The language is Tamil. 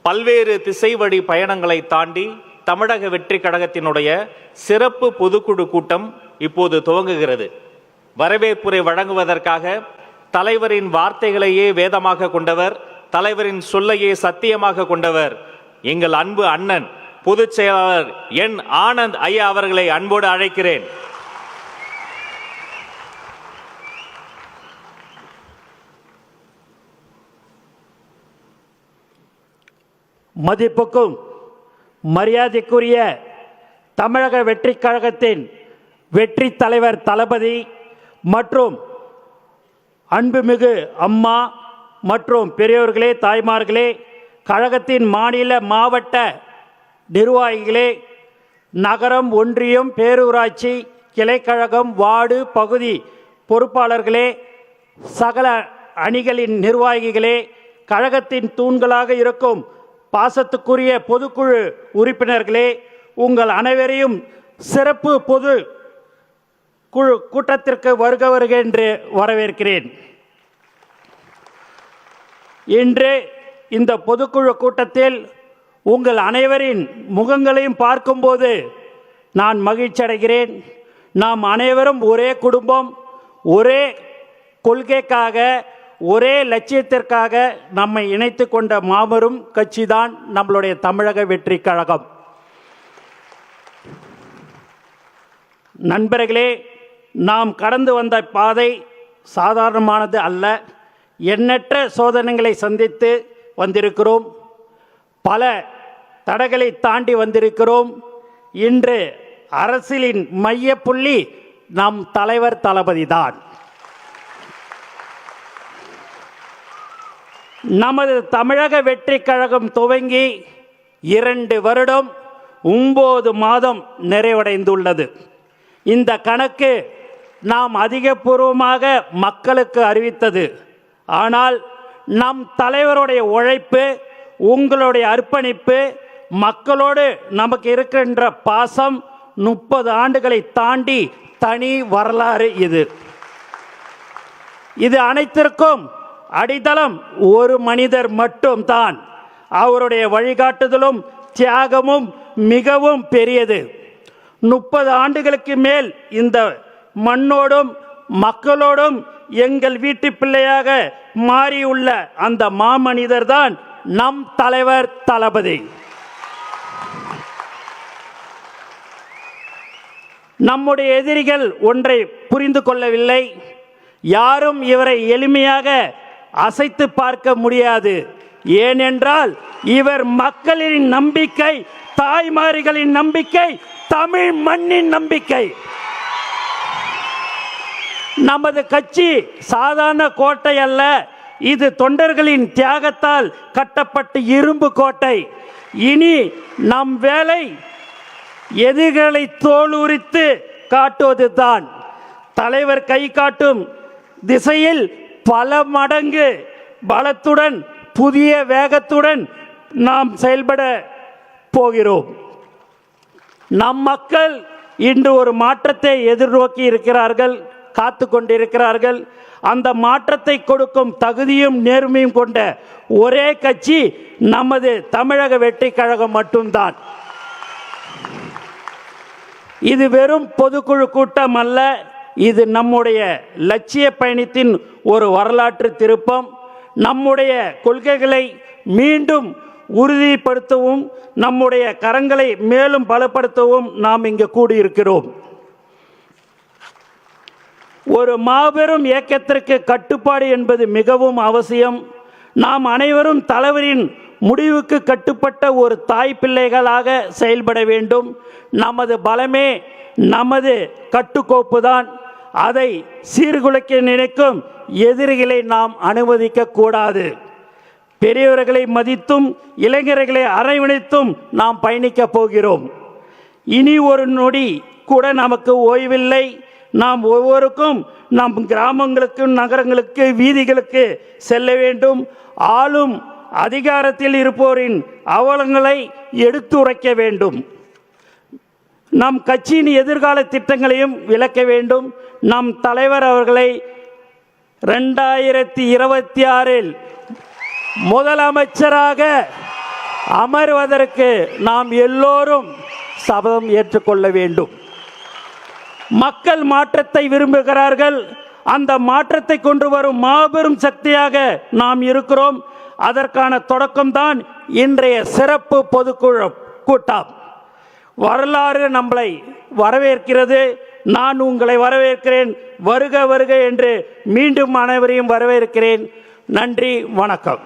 பல்வேறு திசை வழி பயணங்களை தாண்டி தமிழக வெற்றி கழகத்தினுடைய சிறப்பு பொதுக்குழு கூட்டம் இப்போது துவங்குகிறது. வரவேற்புரை வழங்குவதற்காக தலைவரின் வார்த்தைகளையே வேதமாக கொண்டவர், தலைவரின் சொல்லையே சத்தியமாக கொண்டவர் எங்கள் அன்பு அண்ணன் பொதுச் செயலாளர் என் ஆனந்த் ஐயா அவர்களை அன்போடு அழைக்கிறேன். மதிப்புக்கும் மரியாதைக்குரிய தமிழக வெற்றி கழகத்தின் வெற்றி தலைவர் தளபதி மற்றும் அன்புமிகு அம்மா மற்றும் பெரியோர்களே, தாய்மார்களே, கழகத்தின் மாநில மாவட்ட நிர்வாகிகளே, நகரம், ஒன்றியம், பேரூராட்சி, கிளைக்கழகம், வார்டு, பகுதி பொறுப்பாளர்களே, சகல அணிகளின் நிர்வாகிகளே, கழகத்தின் தூண்களாக இருக்கும் பாசத்துக்குரிய பொதுக்குழு உறுப்பினர்களே, உங்கள் அனைவரையும் சிறப்பு பொது குழு கூட்டத்திற்கு வருக என்று வரவேற்கிறேன். இன்று இந்த பொதுக்குழு கூட்டத்தில் உங்கள் அனைவரின் முகங்களையும் பார்க்கும்போது நான் மகிழ்ச்சி அடைகிறேன். நாம் அனைவரும் ஒரே குடும்பம், ஒரே கொள்கைக்காக, ஒரே லட்சியத்திற்காக நம்மை இணைத்து கொண்ட மாபெரும் கட்சி தான் நம்மளுடைய தமிழக வெற்றி கழகம். நண்பர்களே, நாம் கடந்து வந்த பாதை சாதாரணமானது அல்ல. எண்ணற்ற சோதனைகளை சந்தித்து வந்திருக்கிறோம், பல தடைகளை தாண்டி வந்திருக்கிறோம். இன்று அரசியலின் மையப்புள்ளி நம் தலைவர் தளபதி தான். நமது தமிழக வெற்றி கழகம் துவங்கி 2 வருடம் 9 மாதம் நிறைவடைந்துள்ளது. இந்த கணக்கு நாம் அதிகபூர்வமாக மக்களுக்கு அறிவித்தது. ஆனால் நம் தலைவருடைய உழைப்பு, உங்களுடைய அர்ப்பணிப்பு, மக்களோடு நமக்கு இருக்கின்ற பாசம் 30 ஆண்டுகளை தாண்டி தனி வரலாறு. இது அனைத்திற்கும் அடித்தளம் ஒரு மனிதர் மட்டும்தான். அவருடைய வழிகாட்டுதலும் தியாகமும் மிகவும் பெரியது. 30 ஆண்டுகளுக்கு மேல் இந்த மண்ணோடும் மக்களோடும் எங்கள் வீட்டு பிள்ளையாக மாறியுள்ள அந்த மாமனிதர் தான் நம் தலைவர் தளபதி. நம்முடைய எதிரிகள் ஒன்றை புரிந்து கொள்ளவில்லை. யாரும் இவரை எளிமையாக அசைத்து பார்க்க முடியாது. ஏனென்றால் இவர் மக்களின் நம்பிக்கை, தாய்மார்களின் நம்பிக்கை, தமிழ் மண்ணின் நம்பிக்கை. நமது கட்சி சாதாரண கோட்டை அல்ல, இது தொண்டர்களின் தியாகத்தால் கட்டப்பட்ட இரும்பு கோட்டை. இனி நம் வேலை எதிரிகளை தோலுரித்து காட்டுவதுதான். தலைவர் கை காட்டும் திசையில் பல மடங்கு பலத்துடன், புதிய வேகத்துடன் நாம் செயல்பட போகிறோம். நம் மக்கள் இன்று ஒரு மாற்றத்தை எதிர்நோக்கி இருக்கிறார்கள், காத்து கொண்டிருக்கிறார்கள். அந்த மாற்றத்தை கொடுக்கும் தகுதியும் நேர்மையும் கொண்ட ஒரே கட்சி நமது தமிழக வெற்றி கழகம் மட்டும்தான். இது வெறும் பொதுக்குழு கூட்டம் அல்ல, இது நம்முடைய லட்சிய பயணத்தின் ஒரு வரலாற்று திருப்பம். நம்முடைய கொள்கைகளை மீண்டும் உறுதிப்படுத்தவும், நம்முடைய கரங்களை மேலும் பலப்படுத்தவும் நாம் இங்கு கூடியிருக்கிறோம். ஒரு மாபெரும் இயக்கத்திற்கு கட்டுப்பாடு என்பது மிகவும் அவசியம். நாம் அனைவரும் தலைவரின் முடிவுக்கு கட்டுப்பட்ட ஒரு தாய் பிள்ளைகளாக செயல்பட வேண்டும். நமது பலமே நமது கட்டுக்கோப்பு தான். அதை சீர்குலைக்க நினைக்கும் எதிரிகளை நாம் அனுமதிக்க கூடாது. பெரியவர்களை மதித்தும் இளைஞர்களை அரவணைத்தும் நாம் பயணிக்க போகிறோம். இனி ஒரு நொடி கூட நமக்கு ஓய்வில்லை. நாம் ஒவ்வொருக்கும் நம் கிராமங்களுக்கு, நகரங்களுக்கு, வீதிகளுக்கு செல்ல வேண்டும். ஆளும் அதிகாரத்தில் இருப்போரின் அவலங்களை எடுத்துரைக்க வேண்டும். நம் கட்சியின் எதிர்கால திட்டங்களையும் விளக்க வேண்டும். நம் தலைவர் அவர்களை 2026 முதலமைச்சராக அமர்வதற்கு நாம் எல்லோரும் சபதம் ஏற்றுக்கொள்ள வேண்டும். மக்கள் மாற்றத்தை விரும்புகிறார்கள். அந்த மாற்றத்தை கொண்டு வரும் மாபெரும் சக்தியாக நாம் இருக்கிறோம். அதற்கான தொடக்கம்தான் இன்றைய சிறப்பு பொதுக்குழு கூட்டம். வரலாறு நம்மளை வரவேற்கிறது. நான் உங்களை வரவேற்கிறேன். வருக வருக என்று மீண்டும் அனைவரையும் வரவேற்கிறேன். நன்றி, வணக்கம்.